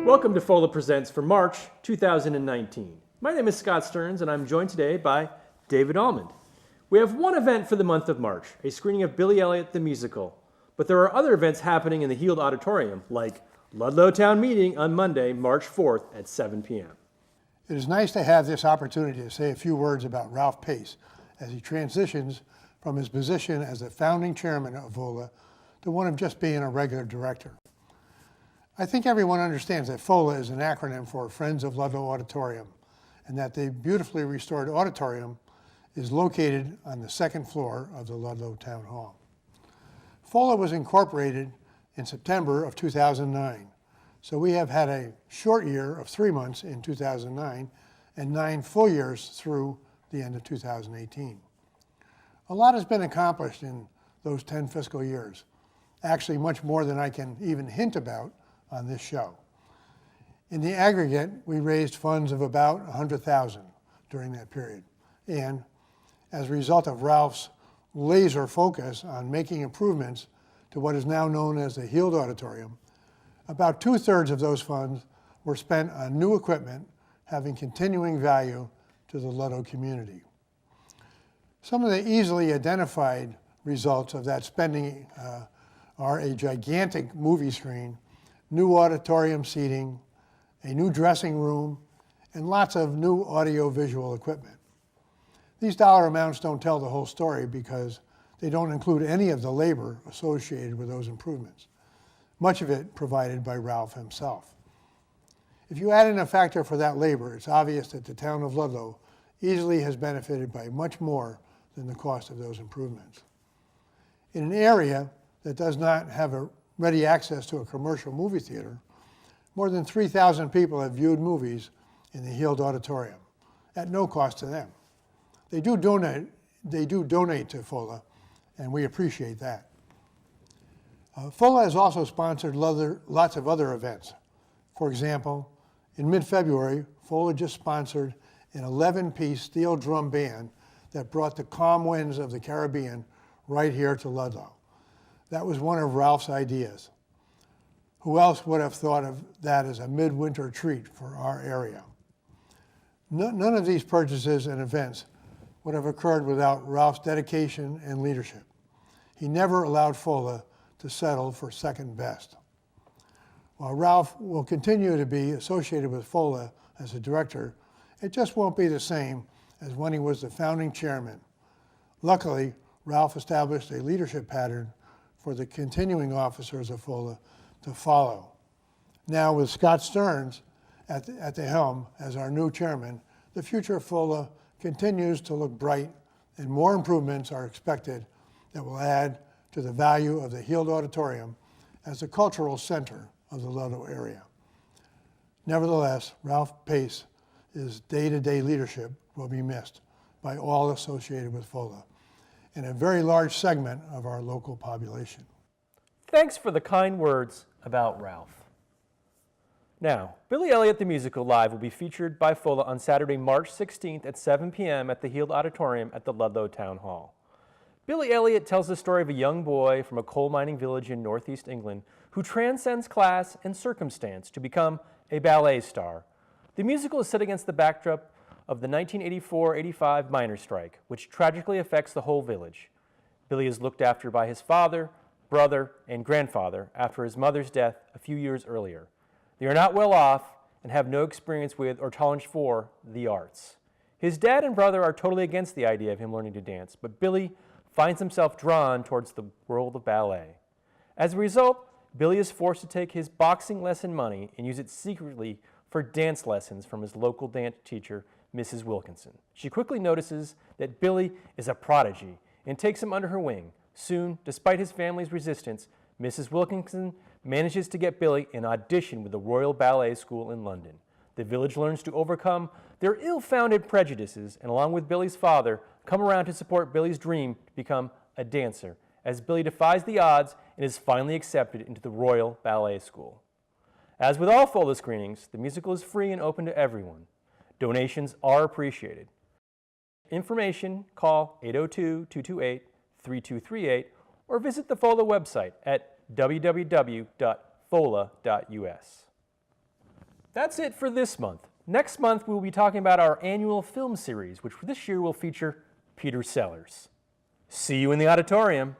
Welcome to FOLA Presents for March 2019. My name is Scott Stearns and I'm joined today by David Almond. We have one event for the month of March, a screening of Billy Elliot the Musical. But there are other events happening in the Heald Auditorium, like Ludlow Town Meeting on Monday, March 4th at 7 p.m. It is nice to have this opportunity to say a few words about Ralph Pace as he transitions from his position as the founding chairman of FOLA to one of just being a regular director. I think everyone understands that FOLA is an acronym for Friends of Ludlow Auditorium, and that the beautifully restored auditorium is located on the second floor of the Ludlow Town Hall. FOLA was incorporated in September of 2009, so we have had a short year of 3 months in 2009 and 9 full years through the end of 2018. A lot has been accomplished in those 10 fiscal years, actually much more than I can even hint about on this show. In the aggregate, we raised funds of about $100,000 during that period. And as a result of Ralph's laser focus on making improvements to what is now known as the Heald Auditorium, about 2/3 of those funds were spent on new equipment having continuing value to the Ludlow community. Some of the easily identified results of that spending are a gigantic movie screen, new auditorium seating, a new dressing room, and lots of new audio-visual equipment. These dollar amounts don't tell the whole story because they don't include any of the labor associated with those improvements, much of it provided by Ralph himself. If you add in a factor for that labor, it's obvious that the town of Ludlow easily has benefited by much more than the cost of those improvements. In an area that does not have a ready access to a commercial movie theater, more than 3,000 people have viewed movies in the Heald Auditorium at no cost to them. They do donate to FOLA, and we appreciate that. FOLA has also sponsored lots of other events. For example, in mid-February, FOLA just sponsored an 11-piece steel drum band that brought the calm winds of the Caribbean right here to Ludlow. That was one of Ralph's ideas. Who else would have thought of that as a midwinter treat for our area? None of these purchases and events would have occurred without Ralph's dedication and leadership. He never allowed FOLA to settle for second best. While Ralph will continue to be associated with FOLA as a director, it just won't be the same as when he was the founding chairman. Luckily, Ralph established a leadership pattern for the continuing officers of FOLA to follow. Now, with Scott Stearns at the helm as our new chairman, the future of FOLA continues to look bright, and more improvements are expected that will add to the value of the Heald Auditorium as the cultural center of the Ludlow area. Nevertheless, Ralph Pace's day-to-day leadership will be missed by all associated with FOLA and a very large segment of our local population. Thanks for the kind words about Ralph. Now, Billy Elliot the Musical Live will be featured by FOLA on Saturday, March 16th at 7 p.m. at the Heald Auditorium at the Ludlow Town Hall. Billy Elliot tells the story of a young boy from a coal mining village in northeast England who transcends class and circumstance to become a ballet star. The musical is set against the backdrop of the 1984-85 miners' strike, which tragically affects the whole village. Billy is looked after by his father, brother, and grandfather after his mother's death a few years earlier. They are not well off and have no experience with or tolerance for the arts. His dad and brother are totally against the idea of him learning to dance, but Billy finds himself drawn towards the world of ballet. As a result, Billy is forced to take his boxing lesson money and use it secretly for dance lessons from his local dance teacher, Mrs. Wilkinson. She quickly notices that Billy is a prodigy and takes him under her wing. Soon, despite his family's resistance, Mrs. Wilkinson manages to get Billy an audition with the Royal Ballet School in London. The village learns to overcome their ill-founded prejudices and, along with Billy's father, come around to support Billy's dream to become a dancer, as Billy defies the odds and is finally accepted into the Royal Ballet School. As with all FOLA screenings, the musical is free and open to everyone. Donations are appreciated. Information, call 802-228-3238 or visit the FOLA website at www.fola.us. That's it for this month. Next month, we will be talking about our annual film series, which this year will feature Peter Sellers. See you in the auditorium.